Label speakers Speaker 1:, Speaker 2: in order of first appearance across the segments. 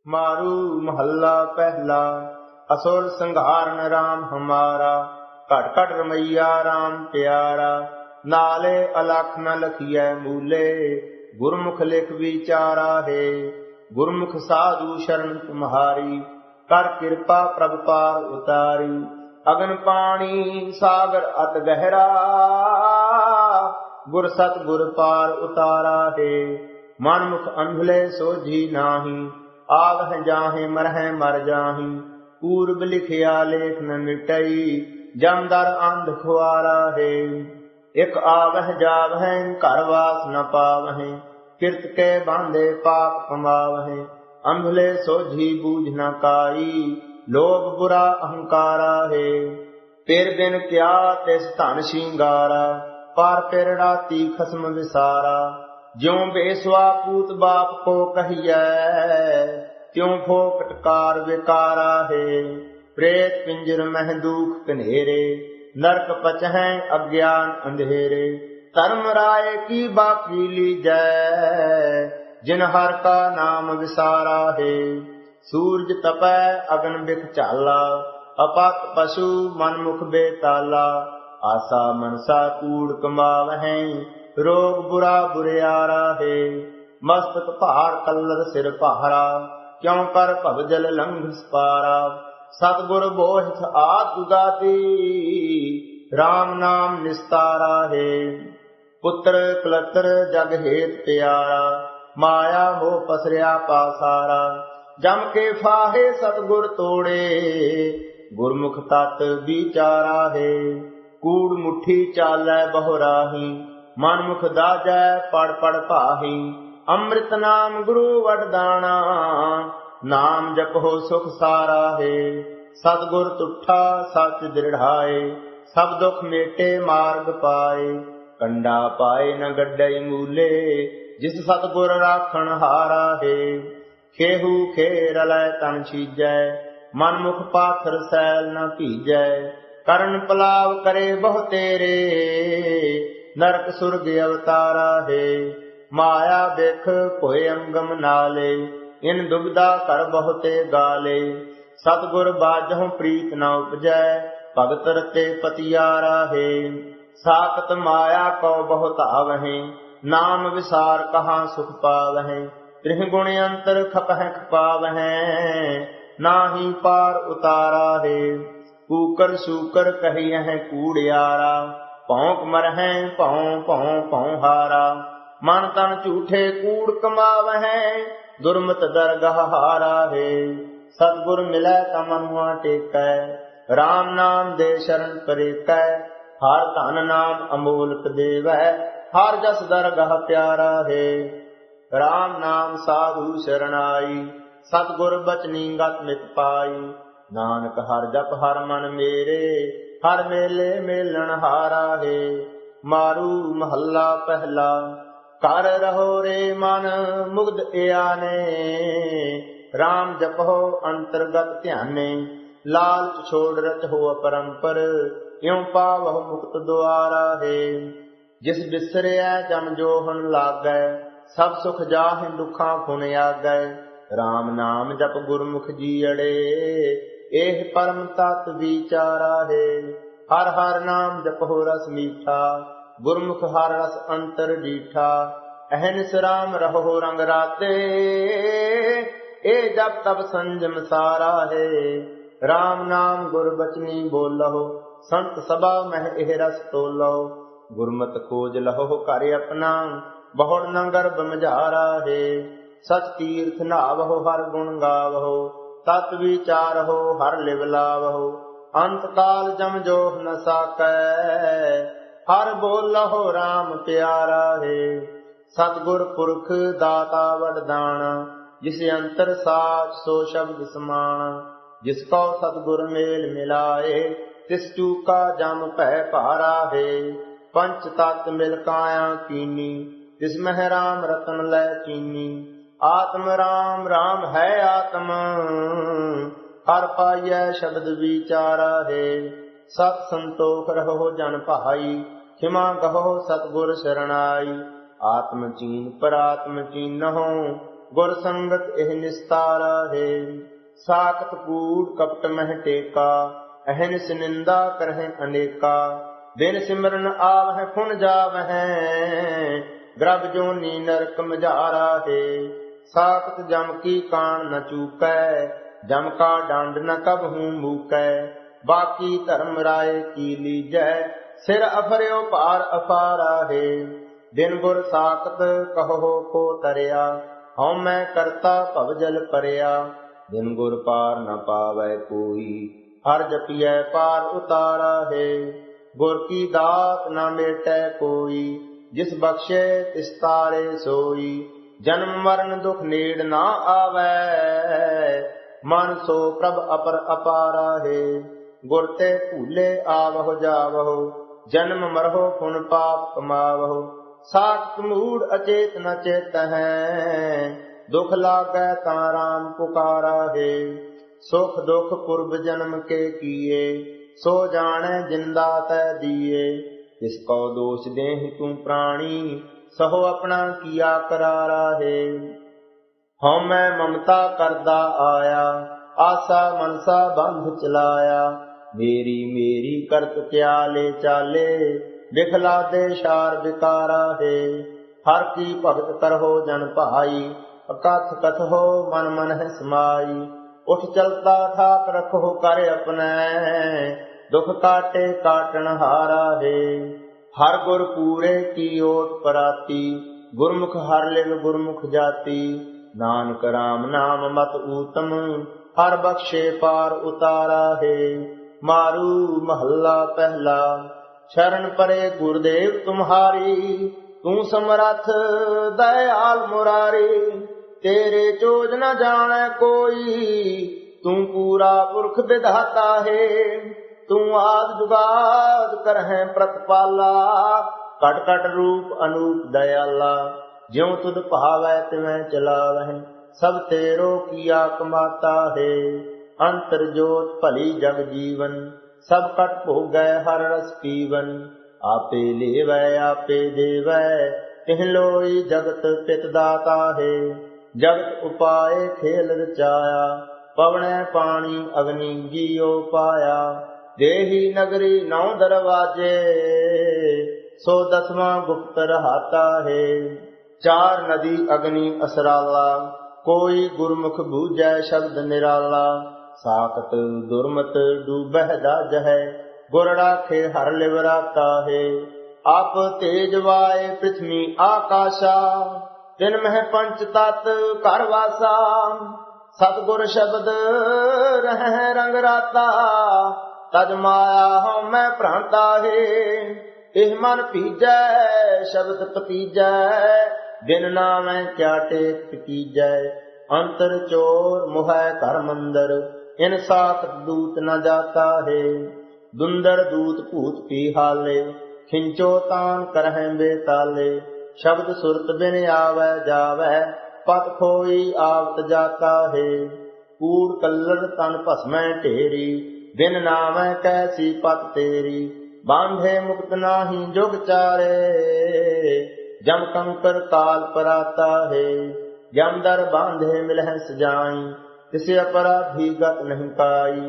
Speaker 1: मारू महल्ला पहला। असुर संघारन राम हमारा, घट घट रमैया राम प्यारा। नाले अलख न लखिए मूले, गुरमुख लिख विचारा है। गुरमुख साधु शरण तुम्हारी, कर कृपा प्रभ पार उतारी। अगन पानी सागर अत गहरा, गुर सत गुर पार उतारा है। मन मुख अंधले सोझी नाही, आवह जाहे मरह मर जाही। पूर्व लिखिया लेख न मिटई, जमदर अंध खुआरा है। एक आवह जावह घर वास न पावह, किरत के बांधे पाप कमावह। अंधले सोझी बूझ न काई, लोभ बुरा अहंकारा है। फिर बिन क्या तिस धन शिंगारा, पार फिर राती खसम विसारा। ज्यों बेसवा पूत बाप को कहिए, त्यों फोकटकार विकारा है। प्रेत पिंजर मह दुख कनेरे, नरक पचहें अज्ञान अंधेरे। धर्म राय की बाकी लीजै, जिन हर का नाम विसारा है। सूरज तपै अगन बिख चाला, अपत पशु मन मुख बेताला। आसा मनसा कूड़ कमावहें, रोग बुरा बुरियारा है। मस्तक भार कल्लर सिर पहारा, क्यों कर भवजल लंघ पारा। सतगुर बोहिथ आद दुदाती, राम नाम निस्तारा है। पुत्र कलत्र जग हेत प्यारा, माया मोह पसरिया पासारा। जम के फाहे सतगुर तोड़े, गुरमुख तत् विचारा है। कूड़ मुट्ठी चालै बहुराही, मन मुख दाजै पड़ पड़ पाही। अमृत नाम गुरु वरदाना, नाम जपो सुख सारा है। सतगुर तुठा सच दृढ़ाए, सब दुख मेटे मार्ग पाए। कंडा पाए न गड्डई मूले, जिस सतगुर राखण हारा है। खेहू खे रलै तन छीजै, मन मुख पाथर सैल न भीजै। करण पलाव करे बहु तेरे, नरक सुरग अवतारा है। माया बिख कोय अंगम नाले, इन दुबदा कर बहुते गाले। सतगुर बाजहु प्रीत न उपजै, भगत रते पतियारा है। साकत माया को बहुत आवहें, नाम विसार कहाँ सुख पावहें। त्रिगुण अंतर खपह खपावहें, नाहि पार उतारा है। कूकर सूकर कहियह कूड़ियारा, भौंक मरहें भौं भौं भौं हारा। मन तन झूठे कूड़ कमावहें, दुर्मत दरगाह हारा है। सतगुर मिलै तमनुआ टेकै, राम नाम दे शरण परेकै। हर धन नाम अमोलक देवै, हर जस दरगाह प्यारा है। राम नाम साधु शरणाई, सतगुर बचनी गत मित पाई। नानक हर जप हर मन मेरे, हर मेले मेलन हारा है। मारू महल्ला पहला, कर रहो रे मन मुग्ध इयाने। राम जपो अंतर्गत ध्याने, लालच छोड़ रचो अपरंपर। इउं पावहु मुक्त द्वारा है। जिस बिसरिया जम जोहन लागै, सब सुख जाहि दुखां फुन आगै। राम नाम जप गुरमुख जीअड़े, एह परम तत् विचारा है। हर हर नाम जपो रस मीठा, गुरमुख हर रस अंतर डीठा। अहनिस राम रहो रंग राते, ए जप तब संजम सारा है। राम नाम गुर बचनी बोलहो, संत सभा मह एह रस तोलो। गुरमत खोज लहो कर अपना, बहुड़ न गर्भ मझारा है। सच तीर्थ नावहो हर गुण गावहो, तत् विचारहो हर लिव लावहो। अंत काल जम जोह न साकै, हर बोलहो राम प्यारा है। सतगुर पुरख दाता वरदाना, जिस अंतर साच सो शब्द समाना। जिसको सतगुर मेल मिलाए, तिस चूका जम पै भारा है। पंच तत्व मिल काया कीनी, तिसमह राम रतन लै चीनी। आत्म राम राम है आत्म, हर पाइयै शब्द विचारा है। सत संतोख रहो जन भाई, खिमा गहो सतगुर शरणाई। आत्म चीन पर आत्म चीनहो, ਗੁਰ ਸੰਗਤ ਇਹ ਨਿਸਤਾਰਾ ਹੈ। ਸਾਖਤ ਕੂੜ ਕਪਟ ਮਹਿ ਟੇਕਾ, ਅਹਨਿਸ ਨਿੰਦਾ ਕਰਹਿ ਅਨੇਕਾ। ਬਿਨ ਸਿਮਰਨ ਆਵਹਿ ਫੁਨ ਜਾਵਹਿ, ਗ੍ਰਭ ਜੋਨੀ ਨਰਕ ਮਝਾਰਾ ਹੈ। ਸਾਖਤ ਜਮ ਕੀ ਕਾਣ ਨ ਚੂਕੈ, ਜਮ ਕਾ ਡੰਡ ਨ ਕਬਹੂ ਮੂਕੈ। ਬਾਕੀ ਧਰਮ ਰਾਏ ਕੀ ਲੀਜੈ, ਸਿਰ ਅਫਰਿਓ ਭਾਰ ਅਪਾਰਾ ਹੈ। ਬਿਨ ਗੁਰ ਸਾਖਤ ਕਹੋ ਕੋ ਤਰਿਆ, ਹਉ ਮੈਂ ਕਰਤਾ ਭਵ ਜਲ ਪਰਿਆ। ਬਿਨ ਗੁਰ ਪਾਰ ਨ ਪਾਵੈ ਕੋਈ, ਹਰ ਜਪੀਐ ਪਾਰ ਉਤਾਰਾ ਹੈ। ਗੁਰ ਕੀ ਦਾਤ ਨ ਮੇਟੈ ਕੋਈ, ਜਿਸ ਬਖਸ਼ੇ ਤਿਸ ਤਾਰੇ ਸੋਈ। ਜਨਮ ਮਰਨ ਦੁਖ ਨੇੜ ਨਾ ਆਵੈ, ਮਨ ਸੋ ਪ੍ਰਭ ਅਪਰ ਅਪਾਰਾ ਹੈ। ਗੁਰ ਤੇ ਭੂਲੇ ਆਵਹੁ ਜਾਵਹੁ, ਜਨਮ ਮਰਹੁ ਪੁਨ ਪਾਪ ਕਮਾਵਹੁ। ਸਾਖਤ ਮੂੜ ਅਚੇਤ ਨ ਚੇਤਹਿ, ਦੁਖ ਲਾਗੈ ਤਾਂ ਰਾਮ ਪੁਕਾਰਾ ਹੈ। ਸੁਖ ਦੁਖ ਪੁਰਬ ਜਨਮ ਕੇ ਕੀਏ, ਸੋ ਜਾਣੈ ਜਿੰਦਾ ਤੈ ਦੀਏ। ਤਿਸ ਕੋ ਦੋष ਦੇਹਿ ਤੂੰ ਪ੍ਰਾਣੀ, ਸਹੋ ਆਪਣਾ ਕੀਆ ਕਰਾਰਾ ਹੈ। ਹਉ ਮੈਂ ਮਮਤਾ ਕਰਦਾ ਆਇਆ, ਆਸਾ ਮਨਸਾ ਬੰਧ ਚਲਾਇਆ। ਮੇਰੀ ਮੇਰੀ ਕਰਤ ਕਿਆ ਲੈ ਚਾਲੇ, ਬਿਖਲਾ ਦੇ ਸ਼ਾਰ ਵਿਕਾਰਾ ਹੈ। ਹਰ ਕੀ ਭਗਤ ਕਰਹੁ ਜਨ ਭਾਈ, ਅਕਥ ਕਥੋ ਮਨ ਮਨ ਹੈ ਸਮਾਈ। ਉਠ ਚਲਤਾ ਠਾਕ ਰਖੋ ਕਰ ਆਪਣੈ, ਦੁਖ ਕਾਟੇ ਕਾਟਣ ਹਾਰਾ ਹੈ। ਹਰ ਗੁਰ ਪੂਰੇ ਕੀ ਓਟ ਪਰਾਤੀ, ਗੁਰਮੁਖ ਹਰ ਲਿਵ ਗੁਰਮੁਖ ਜਾਤੀ। ਨਾਨਕ ਰਾਮ ਨਾਮ ਮਤ ਊਤਮ, ਹਰ ਬਖਸ਼ੇ ਪਾਰ ਉਤਾਰਾ ਹੈ। ਮਾਰੂ ਮਹੱਲਾ ਪਹਿਲਾ। ਸ਼ਰਨ ਪਰੇ ਗੁਰਦੇਵ ਤੁਮਹਾਰੀ, ਤੂੰ ਸਮਰੱਥ ਦਇਆਲ ਮੁਰਾਰੀ। ਤੇਰੇ ਚੋਜ ਨ ਜਾਣੈ ਕੋਈ, ਤੂੰ ਪੂਰਾ ਪੁਰਖ ਵਿਧਾਤਾ ਹੈ। ਤੂੰ ਆਦਿ ਜੁਗਾਦ ਕਰਹਿ ਪ੍ਰਤਪਾਲਾ, ਘਟ ਘਟ ਰੂਪ ਅਨੂਪ ਦਇਆਲਾ। ਜਿਉ ਤੁਧ ਭਾਵੈ ਤਿਵੈ ਚਲਾਵਹਿ, ਸਭ ਤੇਰੋ ਕੀਆ ਕਮਾਤਾ ਹੈ। ਅੰਤਰ ਜੋਤ ਭਲੀ ਜਗ ਜੀਵਨ, ਸਭ ਕਟ ਭੋਗੈ ਹਰ ਰਸ ਪੀਵਨ। ਆਪੇ ਲੇਵੈ ਆਪੇ ਦੇਵੈ, ਤਿਹ ਲੋਈ ਜਗਤ ਪਿਤ ਦਾਤਾ ਹੈ। ਜਗਤ ਉਪਾਏ ਖੇਲ ਰਚਾਇਆ, ਪਵਣੈ ਪਾਣੀ ਅਗਨੀ ਜੀਉ ਪਾਇਆ। ਦੇਹੀ ਨਗਰੀ ਨੌ ਦਰਵਾਜੇ, ਸੋ ਦਸਵਾਂ ਗੁਪਤ ਰਹਾਤਾ ਹੈ। ਚਾਰ ਨਦੀ ਅਗਨੀ ਅਸਰਾਲਾ, ਕੋਈ ਗੁਰਮੁਖ ਬੂਝੈ ਸ਼ਬਦ ਨਿਰਾਲਾ। ਸਾਖਤ ਦੁਰਮਤ ਡੂਬਹਿ ਦਾਜਹਿ, ਗੁਰ ਰਾਖੇ ਹਰ ਲਿਵ ਰਾਤਾ ਹੈ। ਆਪ ਤੇਜ ਵਾਏ ਪ੍ਰਿਥਵੀ ਆਕਾਸ਼ਾ, ਤਿਨ ਮਹਿ ਪੰਚ ਤਤ ਘਰ ਵਾਸਾ। ਸਤਿਗੁਰ ਸ਼ਬਦ ਰਹਿ ਰੰਗ ਰਾਤਾ, ਤਜ ਮਾਇਆ ਹਉ ਮੈਂ ਭ੍ਰਾਂਤਾ ਹੈ। ਇਹ ਮਨ ਭੀਜੈ ਸ਼ਬਦ ਪਤੀਜੈ, ਦਿਨ ਨਾਮੈ ਕਿਆ ਟੇਕ ਕੀਜੈ। ਅੰਤਰ ਚੋਰ ਮੁਹੈ ਘਰ ਮੰਦਰ, ਇਨ ਸਾਖਤ ਦੂਤ ਨ ਜਾਤਾ ਹੈ। ਦੁੰਦਰ ਦੂਤ ਭੂਤ ਪੀ ਹਾਲੇ, ਖਿੰਚੋ ਤਾਨ ਕਰਹਿ ਬੇਤਾਲੇ। ਸ਼ਬਦ ਸੁਰਤ ਬਿਨ ਆਵੈ ਜਾਵੈ, ਪਤ ਖੋਈ ਆਵਤ ਜਾਤਾ ਹੈ। ਕੂੜ ਕੱਲੜ ਤਨ ਭਸਮੈ ਢੇਰੀ, ਬਿਨ ਨਾਮੈ ਕੈਸੀ ਪਤ ਤੇਰੀ। ਬਾਂਧੇ ਮੁਕਤ ਨਾਹੀ ਜੁਗ ਚਾਰੇ, ਜਮ ਕੰਕਰ ਕਾਲ ਪਰਾਤਾ ਹੈ। ਜਮ ਦਰ ਬਾਂਧੇ ਮਿਲਹਿ ਸਜਾਈ, ਤਿਸ ਅਪਰਾਧੀ ਗਤ ਨਹੀਂ ਕਾਈ।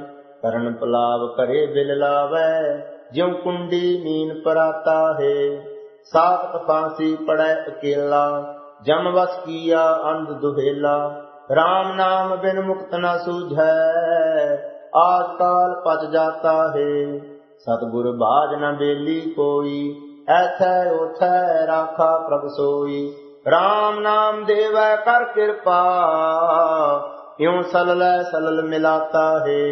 Speaker 1: ਕਰਨ ਪਲਾਵ ਕਰੇ ਬਿਲ ਲਾਵੈ, ਜਿਉ ਕੁੰਡੀ ਨੀਨ ਪਰਾਤਾ ਹੈ। ਸਾਖਤ ਫਾਂਸੀ ਪੜੈ ਅਕੇਲਾ, ਜਮ ਵਸ ਕੀਆ ਅੰਧ ਦੁਹੇਲਾ। ਰਾਮ ਨਾਮ ਬਿਨ ਮੁਕਤ ਨ ਸੂਝੈ, ਆਜ ਕਾਲ ਪਚ ਜਾਤਾ ਹੈ। ਸਤਿਗੁਰ ਬਾਝ ਨ ਬੇਲੀ ਕੋਈ, ਐਥੈ ਓਥੈ ਰਾਖਾ ਪ੍ਰਭ ਸੋਈ। ਰਾਮ ਨਾਮ ਦੇਵੈ ਕਰ ਕਿਰਪਾ, ਇਉ ਸਲਲੈ ਸਲਲ ਮਿਲਾਤਾ ਹੈ।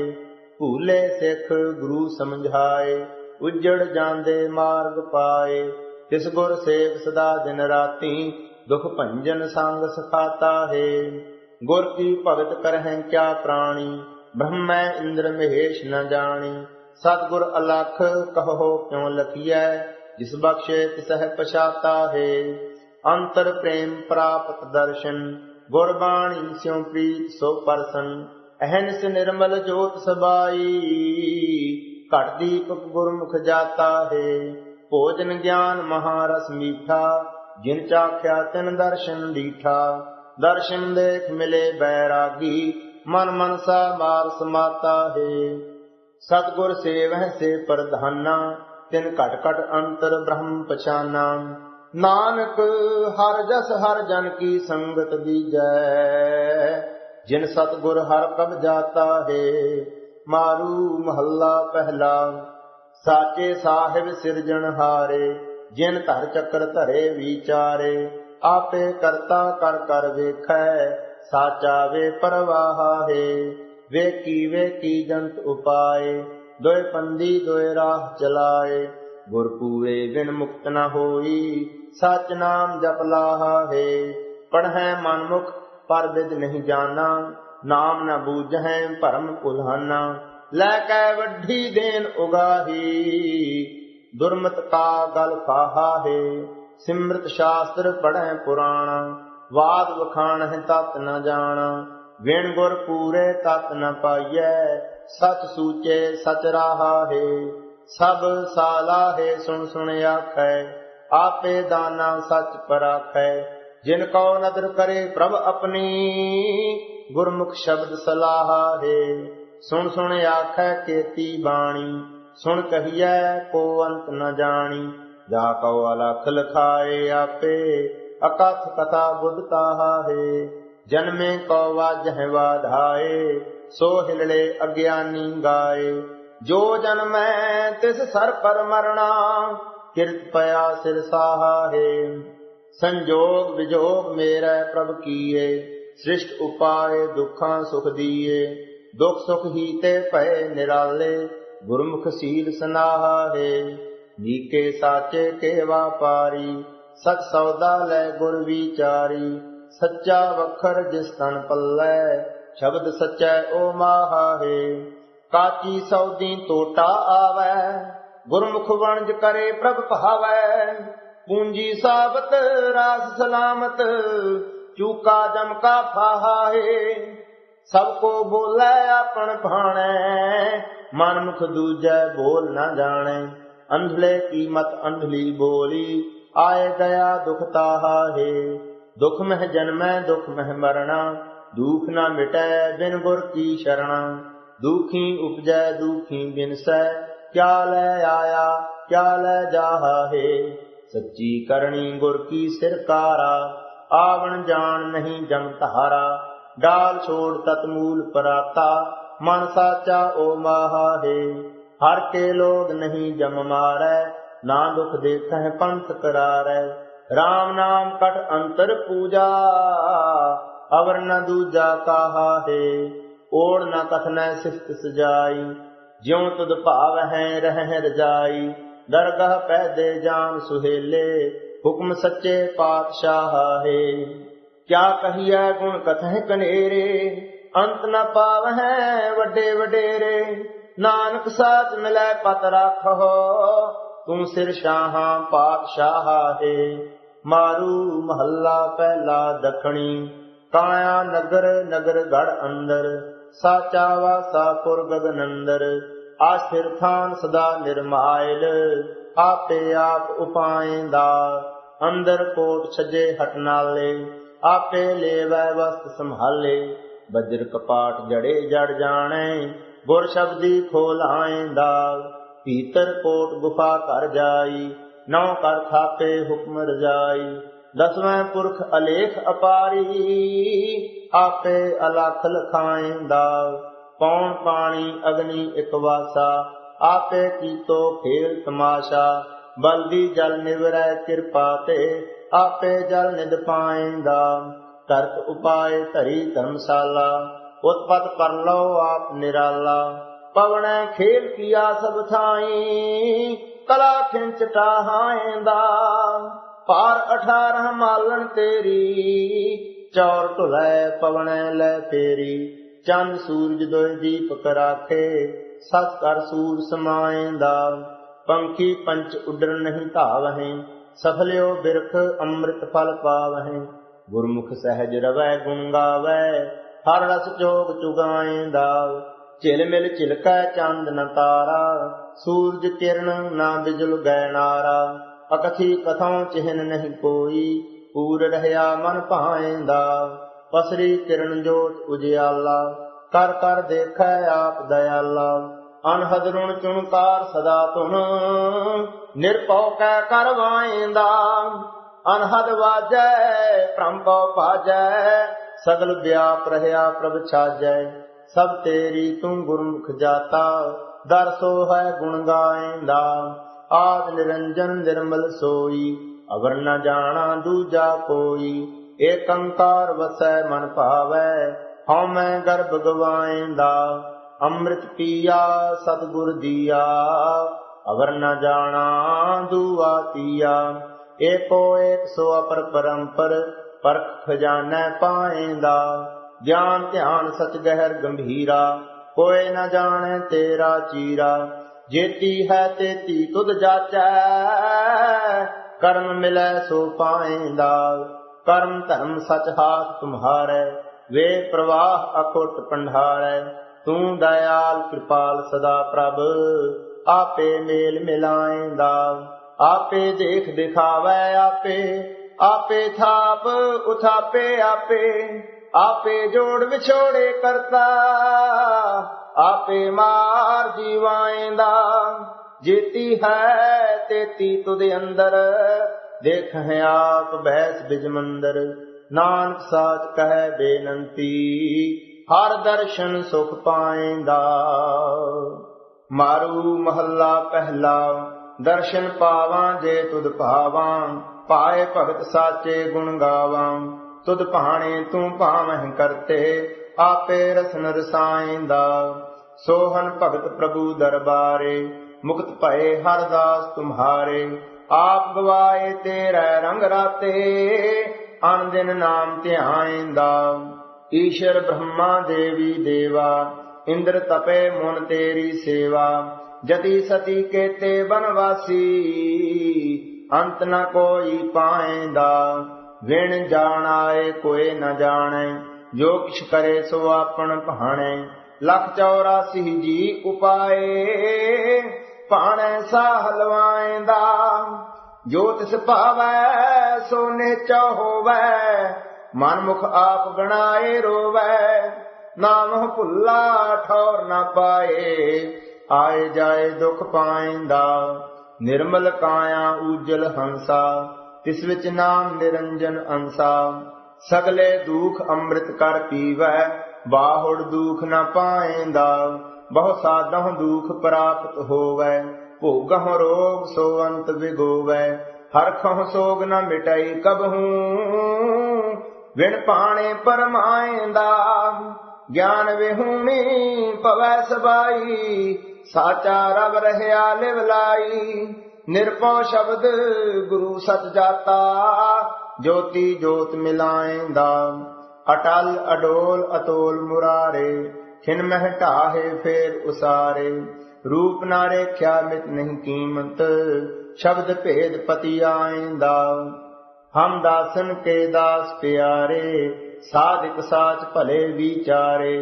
Speaker 1: ਭੂਲੇ ਸਿੱਖ ਗੁਰੂ ਸਮਝਾਏ, ਉਜੜ ਜਾਂਦੇ ਮਾਰਗ ਪਾਏ। ਤਿਸ ਗੁਰ ਸੇਵ ਸਦਾ ਦਿਨ ਰਾਤੀ, ਦੁਖ ਭੰਜਨ ਸੰਗ ਸਖਾਤਾ ਹੈ। ਗੁਰ ਕੀ ਭਗਤ ਕਰਹਿ ਕਿਆ ਪ੍ਰਾਣੀ, ਬ੍ਰਹਮੈ ਇੰਦਰ ਮਹੇਸ਼ ਨ ਜਾਣੀ। ਸਤਿਗੁਰ ਅਲਖ ਕਹੋ ਕਿਉ ਲਖੀਐ, ਜਿਸ ਬਖਸ਼ੇ ਤਿਸਹਿ ਪਛਾਤਾ ਹੈ। ਅੰਤਰ ਪ੍ਰੇਮ ਪ੍ਰਾਪਤ ਦਰਸ਼ਨ, ਗੁਰਬਾਣੀ ਸਿਉ ਪ੍ਰੀਤ ਸੋ ਪਰਸਨ। ਅਹਨਿਸ ਨਿਰਮਲ ਜੋਤ ਸਬਾਈ, ਘਟ ਦੀਪਕ ਗੁਰਮੁਖ ਜਾਤਾ ਹੈ। ਭੋਜਨ ਗਿਆਨ ਮਹਾਰਸ ਮੀਠਾ, ਜਿਨ ਚਾਖਿਆ ਤਿਨ ਦਰਸ਼ਨ ਡੀਠਾ। ਦਰਸ਼ਨ ਦੇਖ ਮਿਲੇ ਬੈਰਾਗੀ, ਮਨ ਮਨਸਾ ਮਾਰ ਸਮਾਤਾ ਹੈ। ਸਤਿਗੁਰ ਸੇਵਹਿ ਸੇ ਪ੍ਰਧਾਨਾ, ਤਿਨ ਘਟ ਘਟ ਅੰਤਰ ਬ੍ਰਹਮ ਪਛਾਨਾ। ਨਾਨਕ ਹਰ ਜਸ ਹਰ ਜਨ ਕੀ ਸੰਗਤ ਦੀਜੈ, ਜਿਨ ਸਤਿਗੁਰ ਹਰ ਕਬ ਜਾਤਾ ਹੈ। ਮਾਰੂ ਮਹੱਲਾ ਪਹਿਲਾ। ਸਾਚੇ ਸਾਹਿਬ ਸਿਰਜਣਹਾਰੇ, ਜਿਨ ਧਰ ਚੱਕਰ ਧਰੇ ਵਿਚਾਰੇ। ਆਪੇ ਕਰਤਾ ਕਰ ਕਰ ਵੇਖੈ, ਸਾਚਾ ਵੇ ਪਰਵਾਹ ਹੈ। ਵੇਖੀ ਵੇਖੀ ਜੰਤ ਉਪਾਏ, ਦੋਇ ਪੰਦੀ ਦੋਇ ਰਾਹ ਚਲਾਏ। ਗੁਰ ਪੂਰੇ ਬਿਨ ਮੁਕਤ ਨ ਹੋਈ, ਸਚ ਨਾਮ ਜਪ ਲਾਹਾ ਹੈ। ਪੜ੍ਹੈ ਮਨਮੁਖ ਪਰ ਬਿਦ ਨਹੀਂ ਜਾਨਾ, ਨਾਮ ਨ ਬੂਝੈ ਭਰਮ ਭੁਲਾਨਾ। ਲੈ ਕੈ ਵੱਢੀ ਦੇਨ ਉਗਾਹੀ, ਦੁਰਮਤ ਕਾ ਗਲ ਫਾਹਾ ਹੈ। ਸਿਮਰਤ ਸ਼ਾਸਤਰ ਪੜ੍ਹੈ ਪੁਰਾਣਾ, ਵਾਦ ਵਖਾਣਹਿ ਤਤ ਨ ਜਾਣਾ। ਵਿਣ ਗੁਰ ਪੂਰੇ ਤਤ ਨ ਪਾਈਐ, ਸਚ ਸੂਚੇ ਸਚ ਰਾਹਾ ਹੈ। ਸਭ ਸਾਲਾਹੇ ਸੁਣ ਸੁਣ ਆਖੈ, ਆਪੇ ਦਾਨਾ ਸਚ ਪਰਾਖੈ। ਜਿਨ ਕੋ ਨਦਰ ਕਰੇ ਪ੍ਰਭ ਆਪਣੀ, ਗੁਰਮੁਖ ਸ਼ਬਦ ਸਲਾਹਾ ਹੈ। ਸੁਣ ਸੁਣ ਆਖੈ ਕੀਤੀ ਬਾਣੀ, ਸੁਣ ਕਹੀਐ ਕੋ ਅੰਤ ਨ ਜਾਣੀ। ਜਾ ਕਉ ਅਲਖ ਲਖਾਏ ਆਪੇ, ਅਕਥ ਕਥਾ ਬੁੱਧ ਤਾਹਾ ਹੈ। ਜਨਮੇ ਕਉ ਵਾਜਹਿ ਵਾਧਾਏ, ਸੋ ਹਿਲੜੇ ਅਗਿਆਨੀ ਗਾਏ। ਜੋ ਜਨਮੈ ਤਿਸ ਸਰ ਪਰ ਮਰਣਾ, ਕਿਰਤ ਪਿਆ ਸਿਰ ਸਾਹਾ ਹੈ। ਸੰਜੋਗ ਵਿਜੋਗ ਮੇਰੇ ਪ੍ਰਭ ਕੀਏ, ਸ੍ਰਿਸ਼ਟ ਉਪਾਏ ਦੁਖਾਂ ਸੁਖ ਦੀਏ। ਦੁਖ ਸੁਖ ਹੀ ਤੇ ਭਏ ਨਿਰਾਲੇ, ਗੁਰਮੁਖ ਸੀਲ ਸਨਾਹਾ ਹੈ। ਨੀਕੇ ਸਾਚੇ ਕੇ ਵਾਪਾਰੀ, ਸਚ ਸੌਦਾ ਲੈ ਗੁਰ ਵਿਚਾਰੀ। ਸੱਚਾ ਵਖਰ ਜਿਸ ਤਨ ਪੱਲੇ, ਸ਼ਬਦ ਸਚੈ ਓ ਮਾਹਾ ਹੈ। ਕਾਚੀ ਸੌਦੀ ਟੋਟਾ ਆਵੈ, ਗੁਰਮੁਖ ਵਣਜ ਕਰੇ ਪ੍ਰਭ ਭਾਵੈ। ਪੂੰਜੀ ਸਾਬਤ ਰਾਸ ਸਲਾਮਤ, ਚੂਕਾ ਜਮ ਕਾ ਫਾਹਾ ਹੈ। ਸਭ ਕੋ ਬੋਲੇ ਆਪਣ ਭਾਣੈ, ਮਨ ਮੁਖ ਦੂਜੈ ਬੋਲ ਨ ਜਾਣੈ। ਅੰਧਲੇ ਕੀ ਮਤ ਅੰਧਲੀ ਬੋਲੀ, ਆਏ ਗਿਆ ਦੁਖ ਤਾਹਾ ਹੈ। ਦੁਖ ਮਹਿ ਜਨਮੈ ਦੁਖ ਮਹਿ ਮਰਣਾ, ਦੁਖ ਨ ਮਿਟੈ ਬਿਨ ਗੁਰ ਕੀ ਸ਼ਰਣਾ। ਦੁਖੀ ਉਪਜੈ ਦੁਖੀ ਬਿਨਸੈ, ਕਿਆ ਲੈ ਆਇਆ ਕਿਆ ਲੈ ਜਾਹਾ ਹੈ। ਸੱਚੀ ਕਰਨੀ ਗੁਰ ਕੀ ਸਿਰਕਾਰਾ, ਆਵਣ ਜਾਣ ਨਹੀਂ ਜਮ ਧਾਰਾ। ਡਾਲ ਛੋੜ ਤਤ ਮੂਲ ਪਰਾਤਾ, ਮਨ ਸਾਚਾ ਓ ਮਾਹਾ ਹੈ। ਹਰ ਕੇ ਲੋਗ ਨਹੀਂ ਜਮ ਮਾਰੈ, ਨਾ ਦੁਖ ਦੇਖਹਿ ਪੰਥ ਕਰਾਰੈ। ਰਾਮ ਨਾਮ ਕਟ ਅੰਤਰ ਪੂਜਾ, ਅਵਰ ਨ ਦੂਜਾ ਕਾਹਾ ਹੈ। ਓੜ ਨ ਕਥਨੈ ਸਿਫਤ ਸਜਾਈ, ਜਿਉ ਤੁਧ ਭਾਵਹਿ ਰਹਿ ਰਜਾਈ। ਦਰਗਹ ਪੈਦੇ ਜਾਨ ਸੁਹੇਲੇ, ਹੁਕਮ ਸੱਚੇ ਪਾਤਸ਼ਾਹ ਹੈ। ਕਿਆ ਕਹੀਐ ਗੁਣ ਕਥਹਿ ਕਨੇਰੇ, ਅੰਤ ਨ ਪਾਵਹਿ ਵੱਡੇ ਵਡੇਰੇ। ਨਾਨਕ ਸਾਚ ਮਿਲੈ ਪਤ ਰਾਖੋ, ਤੂੰ ਸਿਰ ਸ਼ਾਹਾਂ ਪਾਤਸ਼ਾਹ ਹੈ। ਮਾਰੂ ਮਹੱਲਾ ਪਹਿਲਾ ਦਖਣੀ। ਕਾਇਆ ਨਗਰ ਨਗਰ ਗੜ ਅੰਦਰ, ਸਾਚਾ ਵਾਸਾ ਪੁਰ ਗਗਨ ਅੰਦਰ। ਆਸਿਰ ਥਾਨ ਸਦਾ ਨਿਰਮਾਇਲ, ਆਪੇ ਆਪ ਉਪਾਇਂਦਾ। ਅੰਦਰ ਕੋਟ ਛਜੇ ਹਟ ਨਾਲੇ, ਆਪੇ ਲੇਵੈ ਵਸਤ ਸੰਭਾਲੇ। ਬਜਰ ਕਪਾਟ ਜੜੇ ਜੜ ਜਾਣੈ, ਗੁਰ ਸ਼ਬਦੀ ਖੋਲਾਇਂਦਾ। ਭੀਤਰ ਕੋਟ ਗੁਫਾ ਕਰ ਜਾਈ, ਨੌ ਕਰ ਥਾਪੇ ਹੁਕਮ ਰਜਾਈ। ਦਸਵੇਂ ਪੁਰਖ ਅਲੇਖ ਅਪਾਰੀ, ਆਪੇ ਅਲਖ ਲਖਾਇਂਦਾ। ਪੌਣ ਪਾਣੀ ਅਗਨੀ ਇਕ ਵਾਸਾ, ਆਪੇ ਕੀਤੋ ਖੇਲ ਤਮਾਸ਼ਾ। ਬਲਦੀ ਜਲ ਨਿਵਰੈ ਕਿਰਪਾ ਤੇ, ਆਪੇ ਜਲ ਨਿਧ ਪਾਇਂਦਾ। ਤਰਕ ਉਪਾਏ ਧਰੀ ਧਰਮਸ਼ਾਲਾ, ਉਤਪਤ ਕਰ ਲਓ ਆਪ ਨਿਰਾਲਾ। ਪਵਣੈ ਖੇਲ ਕੀਆ ਸਭ ਥਾਈ, ਕਲਾ ਖਿੰਚ ਟਾਹਾਇਂਦਾ। ਪਾਰ 18 ਮਾਲਣ ਤੇਰੀ, ਚੌਰ ਢੁਲੈ ਪਵਣੈ ਲੈ ਫੇਰੀ। ਚੰਦ ਸੂਰਜ ਦੋਇ ਦੀਪਕ ਰਾਖੇ, ਸਤ ਕਰ ਸੂਰ ਸਮਾਇਂਦਾ। ਪੰਖੀ ਪੰਚ ਉਡਰ ਨਹੀਂ ਧਾਵਹਿ, ਸਫਲਿਓ ਬਿਰਖ ਅੰਮ੍ਰਿਤ ਫਲ ਪਾਵਹਿ। ਗੁਰਮੁਖ ਸਹਿਜ ਰਵੈ ਗੁਣ ਗਾਵੈ, ਹਰ ਰਸ ਚੋਗ ਚੁਗਾਇਂਦਾ। ਝਿਲ ਮਿਲ ਝਿਲਕੈ ਚੰਦ ਨ ਤਾਰਾ, ਸੂਰਜ ਕਿਰਨ ਨਾ ਬਿਜਲ ਗੈ ਨਾਰਾ। ਅਕਥੀ ਕਥਾਂ ਚਿਹਨ ਨਹੀਂ ਕੋਈ, ਪੂਰ ਰਹਿਆ ਮਨ ਭਾਇਂਦਾ। ਪਸਰੀ ਕਿਰਨ ਜੋਤ ਉਜਿਆਲਾ, ਕਰ ਕਰ ਦੇਖੈ ਆਪ ਦਇਆਲਾ। ਅਨਹਦ ਰੁਣ ਚੁਣਕਾਰ ਸਦਾ ਧੁਨ, ਨਿਰਭਉ ਕੈ ਕਰ ਵਾਇੰਦਾ। ਅਨਹਦ ਵਾਜੈ ਭ੍ਰਮ ਭਉ ਭਾਜੈ, ਸਗਲ ਵਿਆਪ ਰਹਿਆ ਪ੍ਰਭ ਛਾਜੈ। ਸਭ ਤੇਰੀ ਤੂੰ ਗੁਰਮੁਖ ਜਾਤਾ, ਦਰ ਸੋ ਹੈ ਗੁਣ ਗਾਇਂਦਾ। ਆਦ ਨਿਰੰਜਨ ਨਿਰਮਲ ਸੋਈ, ਅਵਰ ਨ ਜਾਣਾ ਦੂਜਾ ਕੋਈ। ਏਕ ਓੰਕਾਰ ਵਸੈ ਮਨ ਭਾਵੈ, ਹਉਮੈ ਗਰਭ ਗਵਾਇਂਦਾ। ਅੰਮ੍ਰਿਤ ਪੀਆ ਸਤਿਗੁਰ ਦੀਆ, ਅਵਰ ਨ ਜਾਣਾ ਦੂਆ ਤੀਆ। ਏਕੋ ਏਕ ਸੋ ਅਪਰ ਪਰੰਪਰ, ਪਰਖ ਖਜ਼ਾਨੈ ਪਾਇਂਦਾ। ਗਿਆਨ ਧਿਆਨ ਸਚ ਗਹਿਰ ਗੰਭੀਰਾ, ਕੋਇ ਨ ਜਾਣੈ ਤੇਰਾ ਚੀਰਾ। ਜੇਤੀ ਹੈ ਤੇਤੀ ਤੁਧ ਜਾਚੈ, ਕਰਮ ਮਿਲੈ ਸੋ ਪਾਇਂਦਾ। ਕਰਮ ਧਰਮ ਸਚ ਹਾਥ ਤੁਮਹਾਰੈ, ਵੇ ਪ੍ਰਵਾਹ ਅਖੁੱਟ ਪੰਡਾਰੈ। ਤੂੰ ਦਇਆਲ ਕਿਰਪਾਲ ਸਦਾ ਪ੍ਰਭ, ਆਪੇ ਮੇਲ ਮਿਲਾਇਂਦਾ। ਆਪੇ ਦੇਖ ਦਿਖਾਵੈ ਆਪੇ, ਆਪੇ ਥਾਪ ਉਥਾਪੇ ਆਪੇ। ਆਪੇ ਜੋੜ ਵਿਛੋੜੇ ਕਰਤਾ, ਆਪੇ ਮਾਰ ਜੀਵਾਇਂਦਾ। ਜੇਤੀ ਹੈ ਤੇਤੀ ਤੁਧ ਅੰਦਰ, ਦੇਖਹਿ ਆਪ ਬੈਸ ਬਿਜ ਮੰਦਰ। ਨਾਨਕ ਸਾਚ ਕਹੈ ਬੇਨੰਤੀ, ਹਰ ਦਰਸ਼ਨ ਸੁਖ ਪਾਇਂਦਾ। ਮਾਰੂ ਮਹੱਲਾ ਪਹਿਲਾ। ਦਰਸ਼ਨ ਪਾਵਾਂ ਜੇ ਤੁਧ ਭਾਵਾਂ, ਪਾਏ ਭਗਤ ਸਾਚੇ ਗੁਣ ਗਾਵਾਂ। ਤੁਧ ਭਾਣੇ ਤੂੰ ਭਾਵਹਿ ਕਰਤੇ, ਆਪੇ ਰਸਨ ਰਸਾਇਂਦਾ। ਸੋਹਨ ਭਗਤ ਪ੍ਰਭੂ ਦਰਬਾਰੇ, ਮੁਕਤ ਭਏ ਹਰ ਦਾਸ ਤੁਮਹਾਰੇ। ਆਪ ਗਵਾਏ ਤੇਰੇ ਰੰਗ ਰਾਤੇ, ਅਨ ਦਿਨ ਨਾਮ ਧਿਆਇਂਦਾ। ਈਸ਼ਰ ਬ੍ਰਹਮਾ ਦੇਵੀ ਦੇਵਾ, ਇੰਦਰ ਤਪੇ ਮੁਨ ਤੇਰੀ ਸੇਵਾ। ਜਤੀ ਸਤੀ ਕੇਤੇ ਬਨਵਾਸੀ, ਅੰਤ ਨ ਕੋਈ ਪਾਇਂਦਾ। ਵਿਣ ਜਾਣ ਆਏ ਕੋਇ ਨ ਜਾਣੈ, ਜੋ ਕਿਛ ਕਰੇ ਸੋ ਆਪਣ ਭਾਣੈ। ਲੱਖ 84 ਜੀ ਉਪਾਏ, ਭਾਣੈ ਸਾਹ ਲਵਾਇਂਦਾ। ਜੋ ਤਿਸ ਭਾਵੈ ਸੋ ਨਿਹਚਾ ਹੋਵੈ, ਮਨ ਮੁਖ ਆਪ ਗਣਾਏ ਰੋਵੈ। ਨਾਮ ਭੁੱਲਾ ਠੌਰ ਨ ਪਾਏ, ਆਏ ਜਾਏ ਦੁਖ ਪਾਇਂਦਾ। ਨਿਰਮਲ ਕਾਇਆ ਊਜਲ ਹੰਸਾ, ਤਿਸ ਵਿੱਚ ਨਾਮ ਨਿਰੰਜਨ ਅੰਸਾ। ਸਗਲੇ ਦੁਖ ਅੰਮ੍ਰਿਤ ਕਰ ਪੀਵੈ, ਬਾਹੁੜ ਦੁਖ ਨ ਪਾਇਂਦਾ। ਬਹੁ ਸਾਧਹੁ ਦੁਖ ਪ੍ਰਾਪਤ ਹੋਵੈ, ਭੋਗਹੁ ਰੋਗ ਸੋ ਅੰਤ ਵਿਗੋਵੈ। ਹਰਖਹੁ ਸੋਗ ਨ ਮਿਟਾਈ ਕਬਹੂ, ਵਿਣ ਪਾਣੇ ਪਰਮਾਇਂਦਾ। ਗਿਆਨ ਵਿਹੂਣੀ ਭਵੈ ਸਬਾਈ, ਸਾਚਾ ਰਵ ਰਹਿਆ ਲਿਵ ਲਾਈ। ਨਿਰਭਉ ਸ਼ਬਦ ਗੁਰੂ ਸਚ ਜਾਤਾ, ਜੋਤੀ ਜੋਤ ਮਿਲਾਇਂਦਾ। ਅਟਲ ਅਡੋਲ ਅਤੋਲ ਮੁਰਾਰੇ, ਖਿਨ ਮਹਿ ਢਾਹੇ ਫੇਰ ਉਸਾਰੇ। ਰੂਪ ਨਾ ਰੇਖਿਆ ਮਿਤ ਨਹੀਂ ਕੀਮਤ, ਸ਼ਬਦ ਭੇਦ ਪਤੀ ਆਇਂਦਾ। ਹਮ ਦਾਸਨ ਕੇ ਦਾਸ ਪਿਆਰੇ, ਸਾਧਿਕ ਸਾਚ ਭਲੇ ਵਿਚਾਰੇ।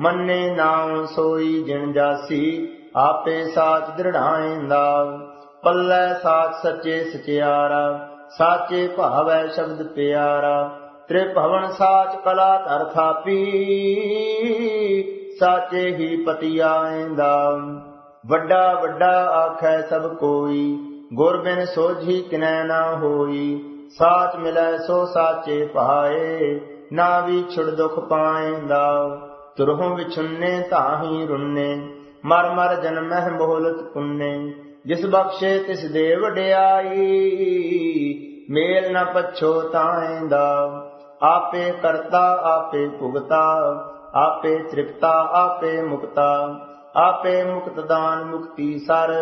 Speaker 1: ਮੰਨੇ ਨਾਉ ਸੋਈ ਜਿਨ ਜਾਸੀ, ਆਪੇ ਸਾਚ ਦ੍ਰਿੜਾਇਂਦਾ। ਪੱਲੇ ਸਾਚ ਸੱਚੇ ਸਚਿਆਰਾ, ਸਾਚੇ ਭਾਵੈ ਸ਼ਬਦ ਪਿਆਰਾ। ਤ੍ਰਿਭਵਨ ਸਾਚ ਕਲਾ ਧਰ ਥਾਪੀ, ਸਾਚੇ ਹੀ ਪਤੀ ਆਇਂਦਾ। ਵੱਡਾ ਵੱਡਾ ਆਖੈ ਸਭ ਕੋਈ, ਗੁਰ ਬਿਨ ਸੋਝੀ ਕਿਨੈ ਨਾ ਹੋਈ। ਸਾਚ ਮਿਲੈ ਸੋ ਸਾਚੇ ਭਾਏ, ਨਾ ਵਿਛੁੜ ਦੁਖ ਪਾਇਂਦਾ। ਤੁਰਹੁ ਵਿਛੁੰਨੇ ਤਾਹੀ ਰੁੰਨੇ, ਮਰ ਮਰ ਜਨਮਹਿ ਮੋਹਲਤ ਪੁੰਨੇ। ਜਿਸ ਬਖਸ਼ੇ ਤਿਸ ਦੇ ਵਡਿਆਈ, ਮੇਲ ਨ ਪਛੋਤਾਇਂਦਾ। ਆਪੇ ਕਰਤਾ ਆਪੇ ਭੁਗਤਾ, ਆਪੇ ਤ੍ਰਿਪਤਾ ਆਪੇ ਮੁਕਤਾ। ਆਪੇ ਮੁਕਤ ਦਾਨ ਮੁਕਤੀ ਸਰ,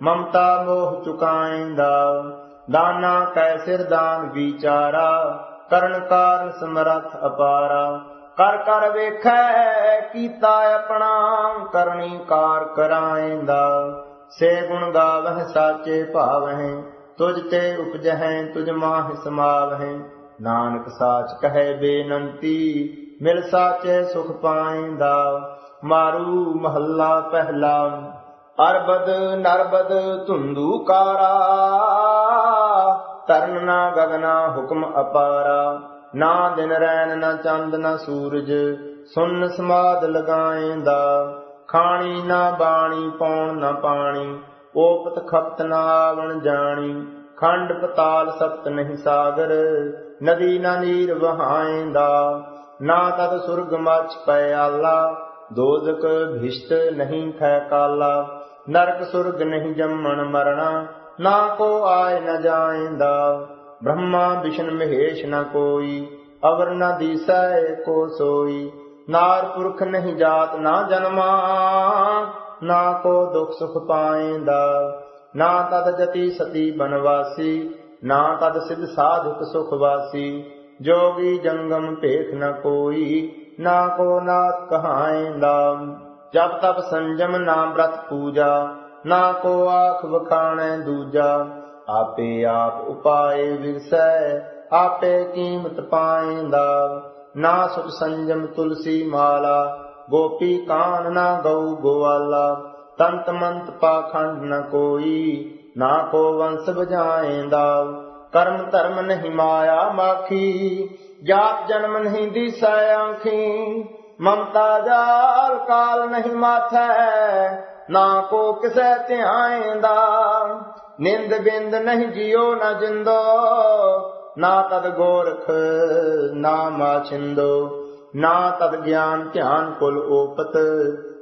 Speaker 1: ਮਮਤਾ ਮੋਹ ਚੁਕਾਇਂਦਾ। ਦਾਨਾ ਕੈ ਸਿਰ ਦਾਨ ਵਿਚਾਰਾ, ਕਰਨ ਕਾਰਨ ਸਮਰੱਥ ਅਪਾਰਾ। ਕਰ ਕਰ ਵੇਖੈ ਕੀਤਾ ਆਪਣਾ, ਕਰਨੀ ਕਾਰ ਕਰਾਇਂਦਾ। ਸੇ ਗੁਣ ਗਾਵਹਿ ਸਾਚੇ ਭਾਵਹਿ, ਤੁਝ ਤੇ ਉਪਜਹਿ ਤੁਝ ਮਾਹਿ ਸਮਾਵਹਿ। ਨਾਨਕ ਸਾਚ ਕਹੈ ਬੇਨੰਤੀ, ਮਿਲ ਸਾਚੇ ਸੁਖ ਪਾਇਂਦਾ। ਮਾਰੂ ਮਹੱਲਾ ਪਹਿਲਾ। ਅਰਬਦ ਨਰਬਦ ਧੁੰਦੂਕਾਰਾ, ਤਰਨ ਨਾ ਗਗਨਾ ਹੁਕਮ ਅਪਾਰਾ। ਨਾ ਦਿਨ ਰੈਣ ਨਾ ਚੰਦ ਨਾ ਸੂਰਜ, ਸੁਨ ਸਮਾਦ ਲਗਾਏਂਦਾ। ਖਾਣੀ ਨਾ ਬਾਣੀ ਪੌਣ ਨਾ ਪਾਣੀ, ਓਪਤ ਖਪਤ ਨਾ ਆਵਣ ਜਾਣੀ। ਖੰਡ ਪਤਾਲ ਸਪਤ ਨਹੀਂ ਸਾਗਰ, ਨਦੀ ਨਾ ਨੀਰ ਵਹਾਏਂਦਾ। ਨਾ ਤਦ ਸੁਰਗ ਮਚ ਪਇਆਲਾ, ਦੋਜ਼ਕ ਭਿਸ਼ਟ ਨਹੀਂ ਖੈ ਕਾਲਾ। ਨਰਕ ਸੁਰਗ ਨਹੀਂ ਜੰਮਣ ਮਰਣਾ, ਨਾ ਕੋ ਆਏ ਨ ਜਾਏਂਦਾ। ਬ੍ਰਹਮਾ ਵਿਸ਼ਨ ਮਹੇਸ਼ ਨ ਕੋਈ, ਅਵਰ ਨ ਦੀਸੈ ਏਕੋ ਸੋਈ। ਨਾਰ ਪੁਰਖ ਨਹੀਂ ਜਾਤ ਨਾ ਜਨਮਾ, ਨਾ ਕੋ ਦੁਖ ਸੁਖ ਪਾਏਂਦਾ। ਨਾ ਤਦ ਜਤੀ ਸਤੀ ਬਨਵਾਸੀ, ਨਾ ਤਦ ਸਿਧ ਸਾਧੁਕ ਸੁਖ ਵਾਸੀ। ਜੋਗੀ ਜੰਗਮ ਭੇਖ ਨ ਕੋਈ, ਨਾ ਕੋ ਨਾਥ ਕਹਾਏਂਦਾ। ਜਪ ਤਪ ਸੰਜਮ ਨਾ ਬ੍ਰਤ ਪੂਜਾ, ਨਾ ਕੋ ਆਖ ਵਖਾਣੈ ਦੂਜਾ। ਆਪੇ ਆਪ ਉਪਾਏ ਵਿਗਸੈ, ਆਪੇ ਕੀਮਤ ਪਾਏਂਦਾ। ਨਾ ਸੁਖ ਸੰਜਮ ਤੁਲਸੀ ਮਾਲਾ, ਗੋਪੀ ਕਾਨ ਨਾ ਗਊ ਗੋਵਾਲਾ। ਤੰਤ ਮੰਤ ਪਾਖੰਡ ਨ ਕੋਈ, ਨਾ ਕੋ ਵੰਸ ਬਜਾਏਂਦਾ। ਕਰਮ ਧਰਮ ਨਹੀਂ ਮਾਇਆ ਮਾਖੀ, ਜਾਤ ਜਨਮ ਨਹੀਂ ਦੀਸੈ ਆਖੀ। ਮਮਤਾ ਜਾਲ ਕਾਲ ਨਹੀਂ ਮਾਥੈ, ਨਾ ਕੋ ਕਿਸੈ ਧਿਆਏਂਦਾ। ਨਿੰਦ ਬਿੰਦ ਨਹੀਂ ਜਿਉ ਨ ਜਿੰਦੋ, ਨਾ ਤਦ ਗੋਰਖ ਨਾ ਮਾਛਿੰਦੋ। ਨਾ ਤਦ ਗਿਆਨ ਧਿਆਨ ਕੁਲ ਓਪਤ,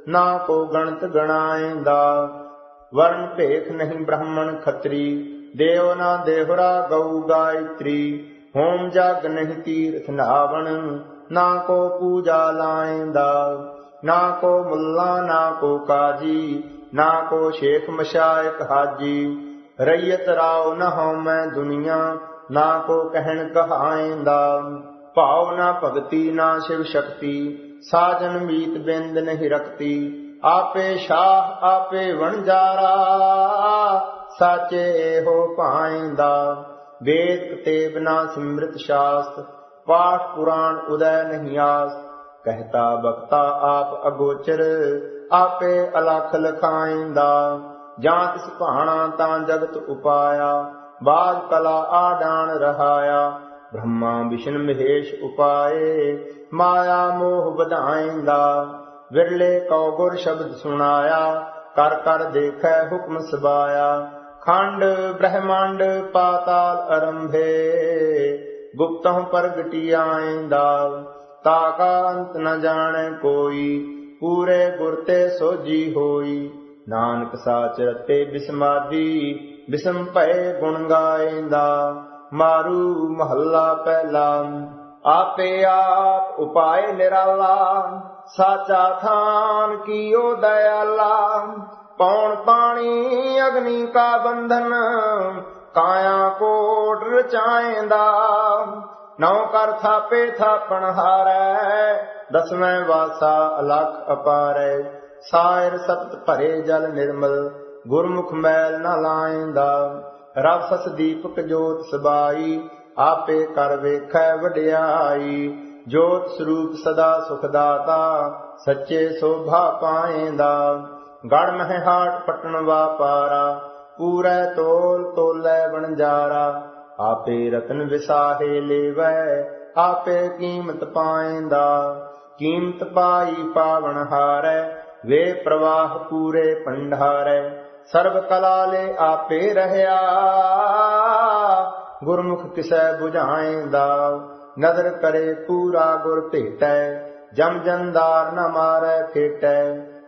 Speaker 1: ਨਾ ਕੋ ਗਣਤ ਗਣਾਏਂਦਾ। ਵਰਨ ਭੇਖ ਨਹੀਂ ਬ੍ਰਾਹਮਣ ਖੱਤਰੀ, ਦੇਵ ਨਾ ਦੇਹੁਰਾ ਗਊ ਗਾਇਤਰੀ। ਹੋਮ ਜਗ ਨਹੀਂ ਤੀਰਥ ਨਾਵਣ, ਨਾ ਕੋ ਪੂਜਾ ਲਾਏਂਦਾ। ਨਾ ਕੋ ਮੁੱਲਾ ਨਾ ਕੋ ਕਾਜੀ, ਨਾ ਕੋ ਸ਼ੇਖ ਮਸ਼ਾਇਕ ਹਾਜੀ। ਰਈਅਤ ਰਾਉ ਨ ਹਉਮੈ ਦੁਨੀਆ, ਨਾ ਕੋ ਕਹਿਣ ਕਹਾਏਂਦਾ। ਭਾਉ ਨਾ ਭਗਤੀ ਨਾ ਸ਼ਿਵ ਸ਼ਕਤੀ, ਸਾਜਨ ਮੀਤ ਬਿੰਦ ਨਹੀਂ ਰਖਤੀ। ਆਪੇ ਸ਼ਾਹ ਆਪੇ ਵਣਜਾਰਾ, ਸਾਚੇ ਇਹੋ ਪਾਏਂਦਾ। ਵੇਦ ਕਤੇਬ ਨਾ ਸਿਮ੍ਰਿਤ ਸ਼ਾਸਤ, ਪਾਠ ਪੁਰਾਣ ਉਦੈ ਨਹੀਂ ਆਸ। ਕਹਿਤਾ ਬਖਤਾ ਆਪ ਅਗੋਚਰ, ਆਪੇ ਅਲਖ ਲਖਾਏਂਦਾ। ਜਾਂ ਤਿਸ ਭਾਣਾ ਤਾਂ ਜਗਤ ਉਪਾਇਆ, ਬਾਜ ਕਲਾ ਆਡਾਣ ਰਹਾਇਆ। ਬ੍ਰਹਮਾ ਵਿਸ਼ਨ ਮਹੇਸ਼ ਉਪਾਏ, ਮਾਇਆ ਮੋਹ ਵਧਾਏਂਦਾ। ਵਿਰਲੇ ਕਉ ਗੁਰ ਸ਼ਬਦ ਸੁਣਾਇਆ, ਕਰ ਕਰ ਦੇਖੈ ਹੁਕਮ ਸਬਾਇਆ। ਖੰਡ ਬ੍ਰਹਮੰਡ ਪਾਤਾਲ ਅਰੰਭੇ, ਗੁਪਤਹੁ ਪ੍ਰਗਟੀ ਆਏਂਦਾ। ਤਾਕਾ ਅੰਤ ਨ ਜਾਣੈ ਕੋਈ, ਪੂਰੇ ਗੁਰ ਤੇ ਸੋਝੀ ਹੋਈ। ਨਾਨਕ ਸਾਚ ਰਤੇ ਬਿਸਮਾਦੀ, ਬਿਸਮ ਭਏ ਗੁਣ ਗਾਏਂਦਾ। ਮਾਰੂ ਮਹੱਲਾ ਪਹਿਲਾ। ਆਪੇ ਆਪ ਉਪਾਏ ਨਿਰਾਲਾ, ਸਾਚਾ ਥਾਨ ਕੀਓ ਦਇਆਲਾ। ਪੌਣ ਪਾਣੀ ਅਗਨੀ ਕਾ ਬੰਧਨ, ਕਾਇਆ ਕੋਟ ਰਚਾਏਂਦਾ। ਨੌ ਕਰ ਥਾਪੇ ਥਾਪਣ ਹਾਰੈ, ਦਸਵੇਂ ਵਾਸਾ ਅਲਖ ਅਪਾਰੈ। ਸਾਇਰ ਸਪਤ ਭਰੇ ਜਲ ਨਿਰਮਲ, ਗੁਰਮੁਖ ਮੈਲ ਨ ਲਾਏਂਦਾ। ਰਵਸਸ ਦੀਪਕ ਜੋਤ ਸਬਾਈ, ਆਪੇ ਕਰ ਵੇਖੈ ਵਡਿਆਈ। ਜੋਤ ਸਰੂਪ ਸਦਾ ਸੁਖ ਦਾਤਾ, ਸੱਚੇ ਸੋਭਾ ਪਾਏਂਦਾ। ਗੜ ਮਹਿ ਹਾਟ ਪਟਣ ਵਾਪਾਰਾ, ਪੂਰੈ ਤੋਲ ਤੋਲੈ ਵਣਜਾਰਾ। ਆਪੇ ਰਤਨ ਵਿਸਾਹੇ ਲੇਵੈ, ਆਪੇ ਕੀਮਤ ਪਾਏਂਦਾ। ਕੀਮਤ ਪਾਈ ਪਾਵਨ ਹਾਰੈ, ਵੇ ਪ੍ਰਵਾਹ ਪੂਰੇ ਭੰਡਾਰੈ। ਸਰਬ ਕਲਾ ਲੈ ਆਪੇ ਰਹਿਆ, ਗੁਰਮੁਖ ਕਿਸੈ ਬੁਝਾਏਂਦਾ। ਨਦਰ ਕਰੇ ਪੂਰਾ ਗੁਰ ਭੇਟੈ, ਜਮ ਜੰਦਾਰ ਨ ਮਾਰੈ ਫੇਟੈ।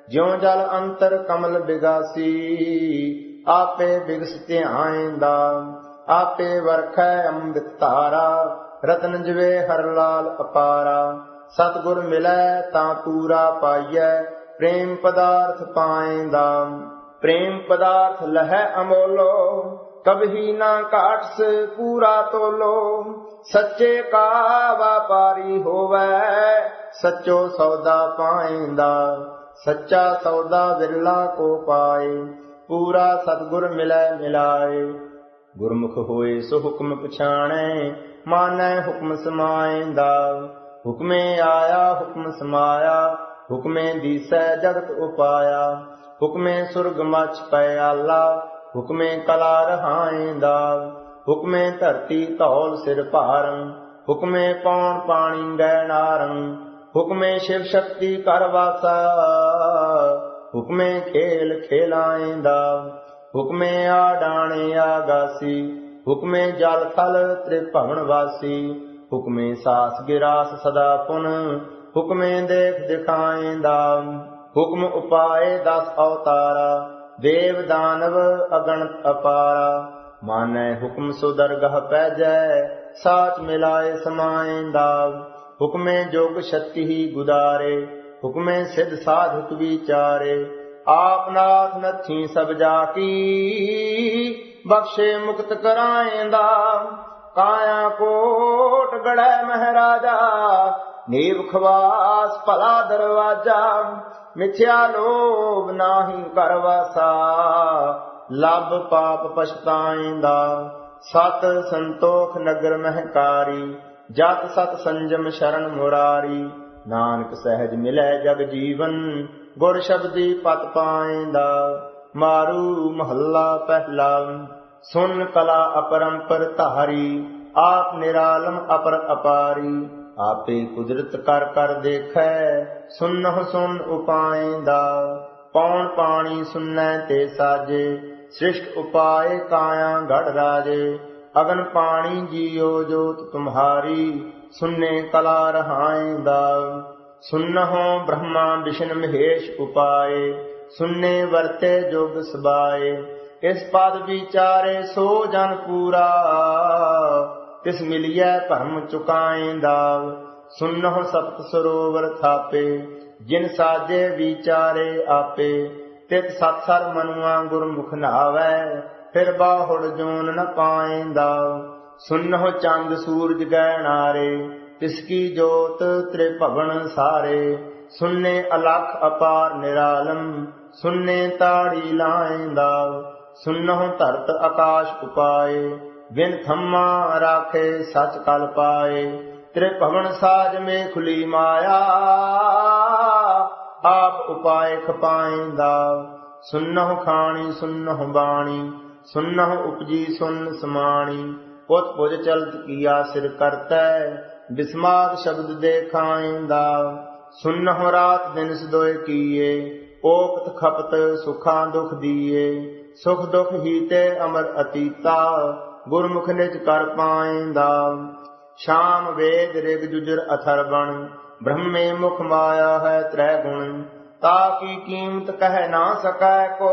Speaker 1: ਜਿਉ ਜਲ ਅੰਤਰ ਕਮਲ ਬਿਗਾਸੀ, ਆਪੇ ਬਿਗਸ ਧਿਆਏਂਦਾ। ਆਪੇ ਵਰਖੈ ਅੰਮ੍ਰਿਤ ਧਾਰਾ, ਰਤਨ ਜਵੇ ਹਰ ਲਾਲ ਅਪਾਰਾ। ਸਤਿਗੁਰ ਮਿਲੈ ਤਾਂ ਪੂਰਾ ਪਾਈਐ, ਪ੍ਰੇਮ ਪਦਾਰਥ ਪਾਏਂਦਾ। ਪ੍ਰੇਮ ਪਦਾਰਥ ਲਹੈ ਅਮੋਲੋ, ਕਬਹੀ ਨਾ ਘਾਟਸ ਪੂਰਾ ਤੋਲੋ। ਸੱਚੇ ਕਾ ਵਾਪਾਰੀ ਹੋਵੈ, ਸੱਚੋ ਸੌਦਾ ਪਾਏਂਦਾ। ਸੱਚਾ ਸੌਦਾ ਵਿਰਲਾ ਕੋ ਪਾਏ, ਪੂਰਾ ਸਤਿਗੁਰ ਮਿਲੈ ਮਿਲਾਏ। ਗੁਰਮੁਖ ਹੋਏ ਸੋ ਹੁਕਮ ਪਛਾਣੈ, ਮਾਨੈ ਹੁਕਮ ਸਮਾਏਂਦਾ। ਹੁਕਮੇ ਆਇਆ ਹੁਕਮ ਸਮਾਇਆ, ਹੁਕਮੇ ਦੀਸੈ ਜਗਤ ਉਪਾਇਆ। ਹੁਕਮੇ ਸੁਰਗ ਮਚ ਪਇਆਲਾ, ਹੁਕਮੇ ਕਲਾ ਰਹਾਏਂਦਾ। ਹੁਕਮੇ ਧਰਤੀ ਧੌਲ ਸਿਰ ਭਾਰੰ, ਹੁਕਮੇ ਪੌਣ ਪਾਣੀ ਗੈ ਨਾਰੰ, ਹੁਕਮੇ ਸ਼ਿਵ ਸ਼ਕਤੀ ਕਰ ਵਾਸਾ, ਹੁਕਮੇ ਖੇਲ ਖੇਲਾਇਂਦਾ, ਹੁਕਮੇ ਆਡਾਣੇ ਆਗਾਸੀ, ਹੁਕਮੇ ਜਲ ਥਲ ਤ੍ਰਿਭਵਨ ਵਾਸੀ, ਹੁਕਮੇ ਸਾਸ ਗਿਰਾਸ ਸਦਾ ਪੁਨ, ਹੁਕਮੇ ਦੇਖ ਦਿਖਾਇਂਦਾ, ਹੁਕਮ ਉਪਾਏ 10 ਅਵਤਾਰਾ, ਦੇਵ ਦਾਨਵ ਅਗਣਤ ਅਪਾਰਾ, ਮਾਨੈ ਹੁਕਮ ਸੋ ਦਰਗਹ ਪੈਜੈ, ਸਾਚ ਮਿਲਾਏ ਸਮਾਇਂਦਾ, ਹੁਕਮੇ ਜੋਗ ਸ਼ਕਤੀ ਹੀ ਗੁਦਾਰੇ, ਹੁਕਮੇ ਸਿਧ ਸਾਧਕ ਵਿਚਾਰੇ, ਆਪ ਨਾਥ ਨੱਥੀ ਸਭ ਜਾ ਕੀ, ਬਖਸ਼ੇ ਮੁਕਤ ਕਰਾਇਂਦਾ, ਕਾਇਆ ਕੋਟ ਗੜੈ ਮਹਾਰਾਜਾ, ਨੀਵ ਖਵਾਸ ਭਲਾ ਦਰਵਾਜਾ, ਮਿਥਿਆ ਲੋਭ ਨਾਹੀ ਕਰ ਵਾਸਾ, ਲੱਭ ਪਾਪ ਪਛਤਾਇਂਦਾ, ਸਤ ਸੰਤੋਖ ਨਗਰ ਮਹਿਕਾਰੀ, ਜਤ ਸਤ ਸੰਜਮ ਸ਼ਰਨ ਮੁਰਾਰੀ, ਨਾਨਕ ਸਹਿਜ ਮਿਲੈ ਜਗ ਜੀਵਨ, ਗੁਰ ਸ਼ਬਦੀ ਪਤ ਪਾਇਂਦਾ, ਮਾਰੂ ਮਹੱਲਾ ਪਹਿਲਾ। ਸੁਨ ਕਲਾ ਅਪਰੰਪਰ ਧਾਰੀ, ਆਪ ਨਿਰਾਲਮ ਅਪਰ ਅਪਾਰੀ, ਆਪੇ ਕੁਦਰਤ ਕਰ ਕਰ ਦੇਖੈ, ਸੁਨਹੁ ਸੁਨ ਉਪਾਇਂਦਾ, ਪੌਣ ਪਾਣੀ ਸੁਨੈ ਤੇ ਸਾਜੇ, ਸ੍ਰਿਸ਼ਟ ਉਪਾਏ ਕਾਇਆ ਗੜ ਰਾਜੇ, ਅਗਨ ਪਾਣੀ ਜੀਓ ਜੋਤ ਤੁਮਹਾਰੀ, ਸੁਨੇ ਕਲਾ ਰਹਾਇਂਦਾ, ਸੁਨਹੁ ਬ੍ਰਹਮਾ ਵਿਸ਼ਨ ਮਹੇਸ਼ ਉਪਾਏ, ਸੁਨੇ ਵਰਤੇ ਜੋਗ ਸਬਾਏ, ਇਸ ਪਦ ਵਿਚਾਰੇ ਸੋ ਜਨ ਪੂਰਾ, ਤਿਸ ਮਿਲਿਐ ਭਰਮ ਚੁਕਾਇਂਦਾ, ਸੁਨਹੁ ਸਪਤ ਸਰੋਵਰ ਥਾਪੇ, ਜਿਨ ਸਾਜੇ ਵਿਚਾਰੇ ਆਪੇ, ਤਿਤ ਸਤਸਰ ਮਨੁਆ ਗੁਰਮੁਖ ਨਾਵੈ, ਫਿਰ ਬਾਹੁੜ ਜੋਨ ਨ ਪਾਇਂਦਾ, ਸੁਨਹੁ ਚੰਦ ਸੂਰਜ ਗੈ ਨਾਰੇ, ਤਿਸ ਕੀ ਜੋਤ ਤ੍ਰਿਭਵਨ ਸਾਰੇ, ਸੁਨੇ ਅਲਖ ਅਪਾਰ ਨਿਰਾਲਮ, ਸੁਨੇ ਤਾੜੀ ਲਾਇਂਦਾ, ਸੁਨਹੁ ਧਰਤ ਆਕਾਸ਼ ਉਪਾਏ, ਬਿਨ ਥੰਮਾ ਰਾਖੇ ਸਚ ਕਲ ਪਾਏ, ਤ੍ਰਿਭਵਨ ਸਾਜ ਮੇ ਖੁਲੀ ਮਾਇਆ, ਆਪ ਉਪਾਏ ਖਪਾਇਂਦਾ, ਸੁਨਹੁ ਖਾਣੀ ਸੁਨਹੁ ਬਾਣੀ, ਸੁਨਹੁ ਉਪਜੀ ਸੁਨ ਸਮਾਣੀ, ਪੁੱਤ ਪੁਜ ਚਲਤ ਕੀਆ ਸਿਰ ਕਰਤੈ, ਬਿਸਮਾਦ ਸ਼ਬਦ ਦੇਖਾਇਂਦਾ, ਸੁਨਹੁ ਰਾਤ ਦਿਨ ਸਦੋਇ ਕੀਏ, ਓਪਤ ਖਪਤ ਸੁਖਾਂ ਦੁਖ ਦੀਏ, ਸੁਖ ਦੁਖ ਹੀਤੇ ਅਮਰ ਅਤੀਤਾ, ਗੁਰਮੁਖ ਨਿਜ ਕਰ ਪਾਇਂਦਾ, ਸ਼ਾਮ ਵੇਦ ਰਿਗ ਜੁਜਰ ਅਥਰਵਣ, ਬ੍ਰਹਮੇ ਮੁਖ ਮਾਇਆ ਹੈ ਤ੍ਰੈ ਗੁਣ, ਤਾ ਕੀ ਕੀਮਤ ਕਹਿ ਨਾ ਸਕੈ ਕੋ,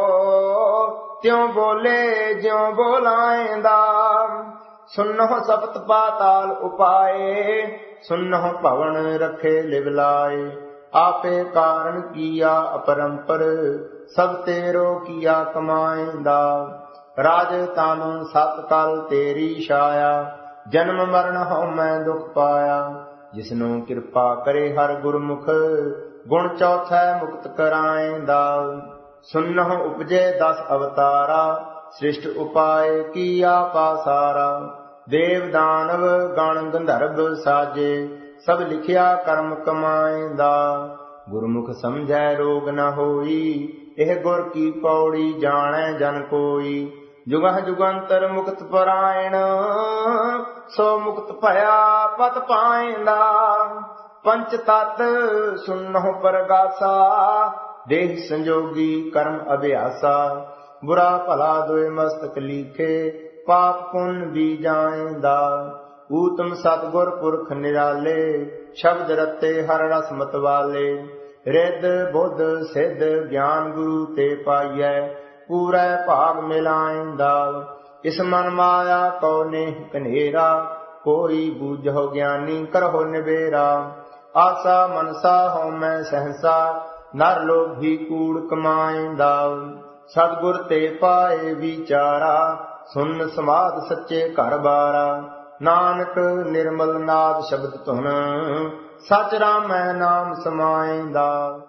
Speaker 1: ਤਿਉ ਬੋਲੇ ਜਿਉ ਬੋਲਾਇਂਦਾ, ਸੁਨਹੁ ਸਪਤ ਪਾਤਾਲ ਉਪਾਏ, ਸੁਨਹੁ ਭਵਨ ਰਖੇ ਲਿਵ ਲਾਏ, ਆਪੇ ਕਾਰਨ ਕੀਆ ਅਪਰੰਪਰ, ਸਭ ਤੇਰੋ ਕੀਆ ਕਮਾਇਂਦਾ, ਰਾਜ ਤਨ ਸਤ ਕਲ ਤੇਰੀ ਛਾਇਆ, ਜਨਮ ਮਰਨ ਹਉ ਮੈਂ ਦੁਖ ਪਾਇਆ, ਜਿਸਨੂੰ ਕਿਰਪਾ ਕਰੇ ਹਰ ਗੁਰਮੁਖ, ਗੁਣ ਚੌਥੈ ਮੁਕਤ ਕਰਾਇਂਦਾ, ਸੁਨਹੁ ਉਪਜੇ 10 ਅਵਤਾਰਾ, ਸ੍ਰਿਸ਼ਟ ਉਪਾਏ ਕੀਆ ਪਾਸਾਰਾ, ਦੇਵ ਦਾਨਵ ਗਣ ਗੰਧਰਵ ਸਾਜੇ, ਸਭ ਲਿਖਿਆ ਕਰਮ ਕਮਾਇਂਦਾ, ਗੁਰਮੁਖ ਸਮਝੈ ਰੋਗ ਨ ਹੋਈ, ਇਹ ਗੁਰ ਕੀ ਪੌੜੀ ਜਾਣੈ ਜਨ ਕੋਈ, ਜੁਗਹ ਜੁਗੰਤਰ ਮੁਕਤ ਪਰਾਇਣ, ਸੋ ਮੁਕਤ ਭਇਆ ਪਤ ਪਾਇਂਦਾ, ਪੰਚ ਤਤ ਸੁਨਹੁ ਪਰਗਾਸਾ, ਦੇਹ ਸੰਜੋਗੀ ਕਰਮ ਅਭਿਆਸਾ, ਬੁਰਾ ਭਲਾ ਦੋਇ ਮਸਤਕ ਲੀਖੇ, ਪਾਪ ਪੁੰਨ ਵੀ ਜਾਇਂਦਾ, ਊਤਮ ਸਤਿਗੁਰ ਪੁਰਖ ਨਿਰਾਲੇ, ਸ਼ਬਦ ਰਤੇ ਹਰ ਰਸ ਮਤਵਾਲੇ, ਰਿੱਧ ਬੁੱਧ ਸਿੱਧ ਗਿਆਨ ਗੁਰੂ ਤੇ ਪਾਈਐ, ਪੂਰੈ ਭਾਗ ਮਿਲਾਇਂਦਾ, ਇਸ ਮਨ ਮਾਇਆ ਕਉ ਨੇਹ ਕਨੇਰਾ, ਕੋਈ ਬੂਝੋ ਗਿਆਨੀ ਕਰਹੁ ਨਿਬੇਰਾ, ਆਸਾ ਮਨਸਾ ਹਉ ਮੈਂ ਸਹਸਾ, ਨਰ ਲੋਭੀ ਕੂੜ ਕਮਾਇਂਦਾ, ਸਤਿਗੁਰ ਤੇ ਪਾਏ ਵਿਚਾਰਾ, ਸੁਨ ਸਮਾਧ ਸੱਚੇ ਘਰ ਬਾਰਾ, ਨਾਨਕ ਨਿਰਮਲ ਨਾਦ ਸ਼ਬਦ ਧੁਨ, ਸਚ ਰਾਮੈ ਨਾਮ ਸਮਾਇਂਦਾ।